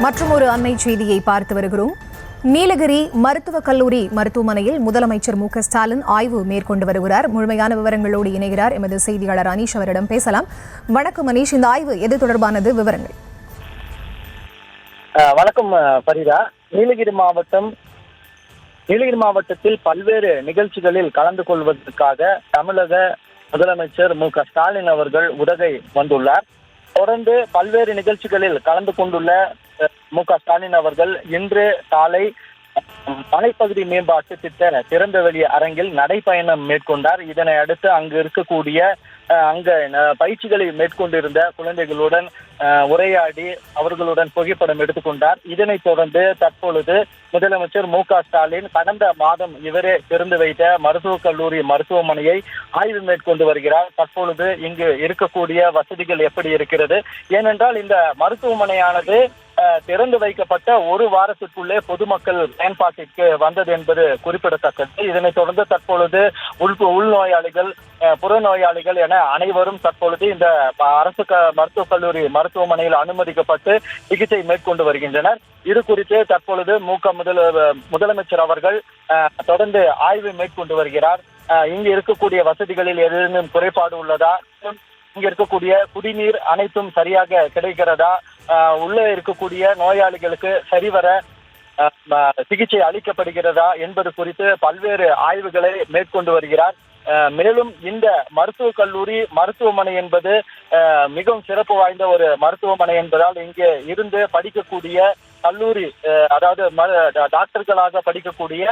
மற்றும் ஒரு அண்மை செய்தியை பார்த்து வருகிறோம். நீலகிரி மருத்துவக் கல்லூரி மருத்துவமனையில் முதலமைச்சர் மு.க.ஸ்டாலின் ஆய்வு மேற்கொண்டு வருகிறார். முழுமையான விவரங்களோடு இணைகிறார் எமது செய்தியாளர் அனீஷ். அவரிடம் பேசலாம். வணக்கம் அனீஷ், இந்த ஆய்வு எது தொடர்பானது? விவரங்கள். வணக்கம் பரிதா. நீலகிரி மாவட்டத்தில் பல்வேறு நிகழ்ச்சிகளில் கலந்து கொள்வதற்காக தமிழக முதலமைச்சர் மு.க.ஸ்டாலின் அவர்கள் உதகை வந்துள்ளார். தொடர்ந்து பல்வேறு நிகழ்ச்சிகளில் கலந்து கொண்டுள்ள மு.க.ஸ்டாலின் அவர்கள் இன்று காலை மலைப்பகுதி மேம்பாட்டு திட்ட திறந்தவெளி அரங்கில் நடைபயணம் மேற்கொண்டார். இதனை அடுத்து அங்கு இருக்கக்கூடிய பயிற்சிகளை மேற்கொண்டிருந்த குழந்தைகளுடன் உரையாடி அவர்களுடன் புகைப்படம் எடுத்துக்கொண்டார். இதனைத் தொடர்ந்து தற்பொழுது முதலமைச்சர் மு.க.ஸ்டாலின் கடந்த மாதம் இவரே திறந்து வைத்த மருத்துவக் கல்லூரி மருத்துவமனையை ஆய்வு மேற்கொண்டு வருகிறார். தற்பொழுது இங்கு இருக்கக்கூடிய வசதிகள் எப்படி இருக்கிறது, ஏனென்றால் இந்த மருத்துவமனையானது திறந்து வைக்கப்பட்ட ஒரு வாரத்திற்குள்ளே பொதுமக்கள் பயன்பாட்டிற்கு வந்தது என்பது குறிப்பிடத்தக்கது. இதனைத் தொடர்ந்து தற்பொழுது உள்நோயாளிகள், புறநோயாளிகள் என அனைவரும் தற்பொழுது இந்த அரசு மருத்துவக் கல்லூரி மருத்துவமனையில் அனுமதிக்கப்பட்டு சிகிச்சை மேற்கொண்டு வருகின்றனர். இது குறித்து தற்பொழுது முதலமைச்சர் அவர்கள் தொடர்ந்து ஆய்வு மேற்கொண்டு வருகிறார். இங்கு இருக்கக்கூடிய வசதிகளில் ஏதேனும் குறைபாடு உள்ளதா, இங்க இருக்கக்கூடிய குடிநீர் அனைத்தும் சரியாக கிடைக்கிறதா, உள்ளே இருக்கக்கூடிய நோயாளிகளுக்கு சரிவர சிகிச்சை அளிக்கப்படுகிறதா என்பது குறித்து பல்வேறு ஆய்வுகளை மேற்கொண்டு வருகிறார். மேலும் இந்த மருத்துவக் கல்லூரி மருத்துவமனை என்பது மிகவும் சிறப்பு வாய்ந்த ஒரு மருத்துவமனை என்பதால் இங்கே இருந்து படிக்கக்கூடிய கல்லூரி, அதாவது டாக்டர்களாக படிக்கக்கூடிய